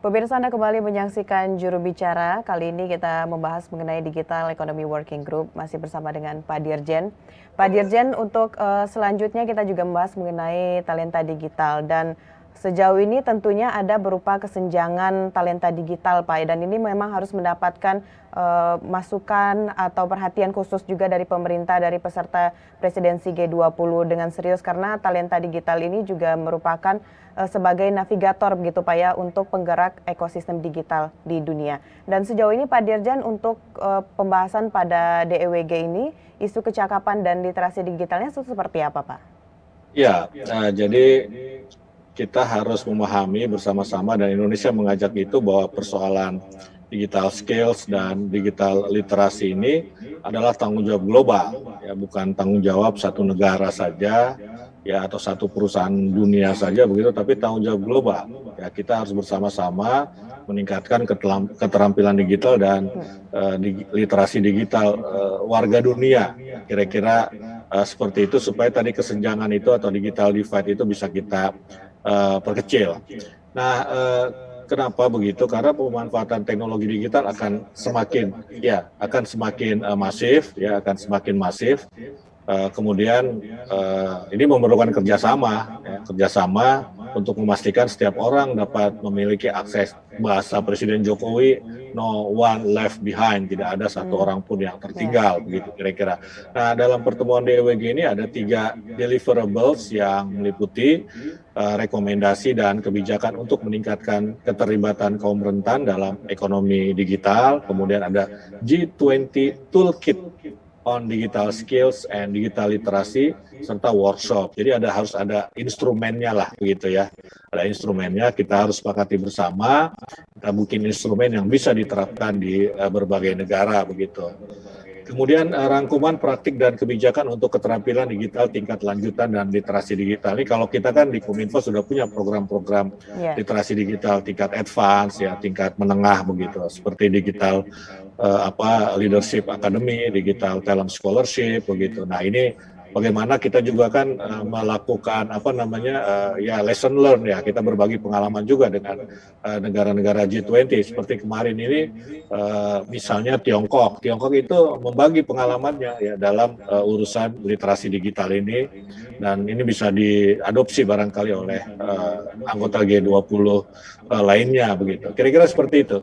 Pemirsa, Anda kembali menyaksikan Juru Bicara. Kali ini kita membahas mengenai Digital Economy Working Group, masih bersama dengan Pak Dirjen. Pak Dirjen, untuk selanjutnya kita juga membahas mengenai talenta digital, dan sejauh ini tentunya ada berupa kesenjangan talenta digital, Pak, dan ini memang harus mendapatkan masukan atau perhatian khusus juga dari pemerintah, dari peserta presidensi G20 dengan serius, karena talenta digital ini juga merupakan sebagai navigator begitu Pak ya, untuk penggerak ekosistem digital di dunia. Dan sejauh ini Pak Dirjen, untuk pembahasan pada DEWG ini, isu kecakapan dan literasi digitalnya seperti apa Pak? Ya, jadi kita harus memahami bersama-sama, dan Indonesia mengajak itu, bahwa persoalan digital skills dan digital literasi ini adalah tanggung jawab global, ya, bukan tanggung jawab satu negara saja, ya, atau satu perusahaan dunia saja begitu, tapi tanggung jawab global. Ya, kita harus bersama-sama meningkatkan keterampilan digital dan literasi digital warga dunia. Kira-kira seperti itu, supaya tadi kesenjangan itu atau digital divide itu bisa kita perkecil. Nah, kenapa begitu? Karena pemanfaatan teknologi digital akan semakin masif, ya, akan semakin masif. Kemudian ini memerlukan kerjasama untuk memastikan setiap orang dapat memiliki akses. Bahasa Presiden Jokowi, no one left behind, tidak ada satu orang pun yang tertinggal, begitu kira-kira. Nah, dalam pertemuan DEWG ini ada 3 deliverables yang meliputi rekomendasi dan kebijakan untuk meningkatkan keterlibatan kaum rentan dalam ekonomi digital. Kemudian ada G20 Toolkit on digital skills and digital literasi, serta workshop. Jadi harus ada instrumennya lah, begitu ya. Ada instrumennya, kita harus sepakati bersama, kita bikin instrumen yang bisa diterapkan di berbagai negara, begitu. Kemudian rangkuman praktik dan kebijakan untuk keterampilan digital tingkat lanjutan dan literasi digital. Ini kalau kita kan di Kominfo sudah punya program-program literasi digital tingkat advance, ya, tingkat menengah begitu, seperti digital leadership academy, digital talent scholarship begitu. Nah, ini bagaimana kita juga kan melakukan lesson learn, ya, kita berbagi pengalaman juga dengan negara-negara G20. Seperti kemarin ini misalnya Tiongkok itu membagi pengalamannya, ya, dalam urusan literasi digital ini, dan ini bisa diadopsi barangkali oleh anggota G20 lainnya begitu. Kira-kira seperti itu.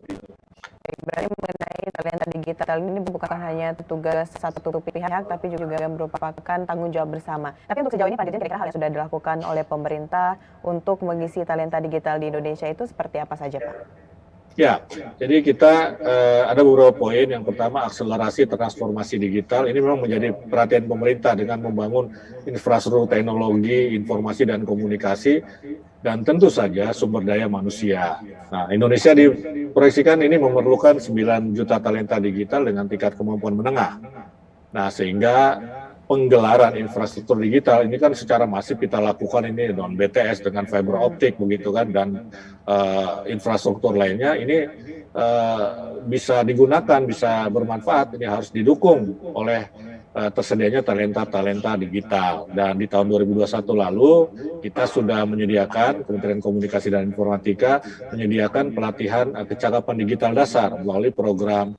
Berarti mengenai talenta digital ini bukan hanya tugas satu pihak, tapi juga merupakan tanggung jawab bersama. Tapi untuk sejauh ini Pak Dirjen, kira-kira hal yang sudah dilakukan oleh pemerintah untuk mengisi talenta digital di Indonesia itu seperti apa saja Pak? Ya, jadi kita ada beberapa poin. Yang pertama, akselerasi transformasi digital. Ini memang menjadi perhatian pemerintah dengan membangun infrastruktur teknologi, informasi dan komunikasi, dan tentu saja sumber daya manusia. Nah, Indonesia diproyeksikan ini memerlukan 9 juta talenta digital dengan tingkat kemampuan menengah. Nah, sehingga penggelaran infrastruktur digital ini kan secara masif kita lakukan ini dengan BTS, dengan fiber optik begitu kan, dan infrastruktur lainnya ini bisa digunakan, bisa bermanfaat. Ini harus didukung oleh tersedianya talenta digital. Dan di tahun 2021 lalu kita sudah menyediakan, Kementerian Komunikasi dan Informatika menyediakan pelatihan kecakapan digital dasar melalui program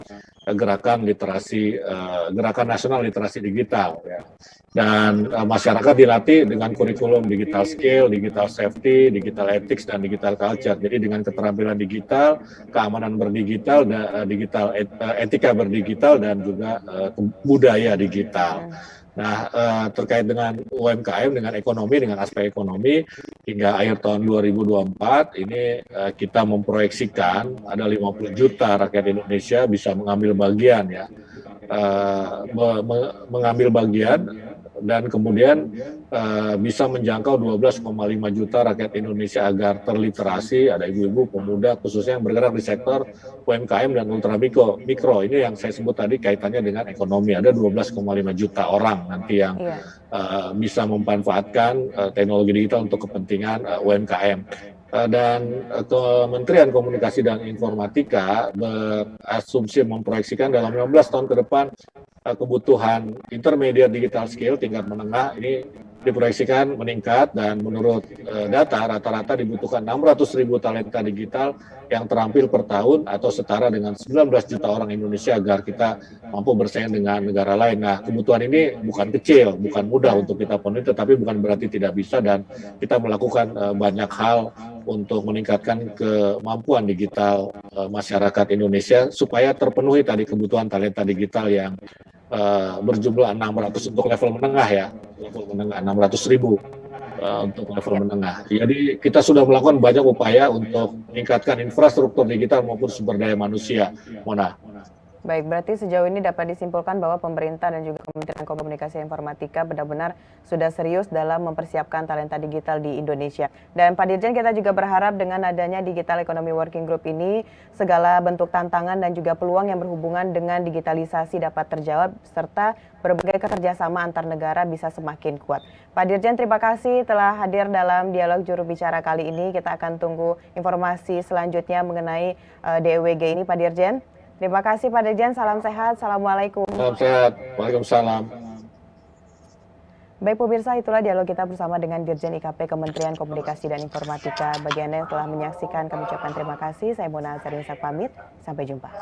Gerakan Nasional Literasi Digital, ya. Dan masyarakat dilatih dengan kurikulum digital skill, digital safety, digital ethics, dan digital culture. Jadi dengan keterampilan digital, keamanan berdigital, etika berdigital, dan juga budaya digital. Nah, terkait dengan UMKM, dengan ekonomi, dengan aspek ekonomi, hingga akhir tahun 2024 ini kita memproyeksikan ada 50 juta rakyat Indonesia bisa mengambil bagian, ya, mengambil bagian, dan kemudian bisa menjangkau 12,5 juta rakyat Indonesia agar terliterasi. Ada ibu-ibu, pemuda, khususnya yang bergerak di sektor UMKM dan ultramikro. Ini yang saya sebut tadi kaitannya dengan ekonomi. Ada 12,5 juta orang nanti yang bisa memanfaatkan teknologi digital untuk kepentingan UMKM. Dan Kementerian Komunikasi dan Informatika berasumsi memproyeksikan dalam 15 tahun ke depan kebutuhan intermediate digital skill tingkat menengah ini diproyeksikan meningkat dan menurut data rata-rata dibutuhkan 600.000 talenta digital yang terampil per tahun atau setara dengan 19 juta orang Indonesia agar kita mampu bersaing dengan negara lain. Nah, kebutuhan ini bukan kecil, bukan mudah untuk kita penuhi, tetapi bukan berarti tidak bisa dan kita melakukan banyak hal untuk meningkatkan kemampuan digital masyarakat Indonesia supaya terpenuhi tadi kebutuhan talenta digital yang berjumlah 600 untuk level menengah ya, level menengah 600.000 untuk level menengah. Jadi kita sudah melakukan banyak upaya untuk meningkatkan infrastruktur digital maupun sumber daya manusia, Mona. Baik, berarti sejauh ini dapat disimpulkan bahwa pemerintah dan juga Kementerian Komunikasi dan Informatika benar-benar sudah serius dalam mempersiapkan talenta digital di Indonesia. Dan Pak Dirjen, kita juga berharap dengan adanya Digital Economy Working Group ini, segala bentuk tantangan dan juga peluang yang berhubungan dengan digitalisasi dapat terjawab, serta berbagai kerjasama antar negara bisa semakin kuat. Pak Dirjen, terima kasih telah hadir dalam dialog juru bicara kali ini. Kita akan tunggu informasi selanjutnya mengenai DEWG ini, Pak Dirjen. Terima kasih Pak Dirjen, salam sehat, Assalamualaikum. Salam sehat, Waalaikumsalam. Baik pemirsa, itulah dialog kita bersama dengan Dirjen IKP Kementerian Komunikasi dan Informatika. Bagi Anda yang telah menyaksikan, kami ucapkan terima kasih. Saya Mona Azharinsa pamit, sampai jumpa.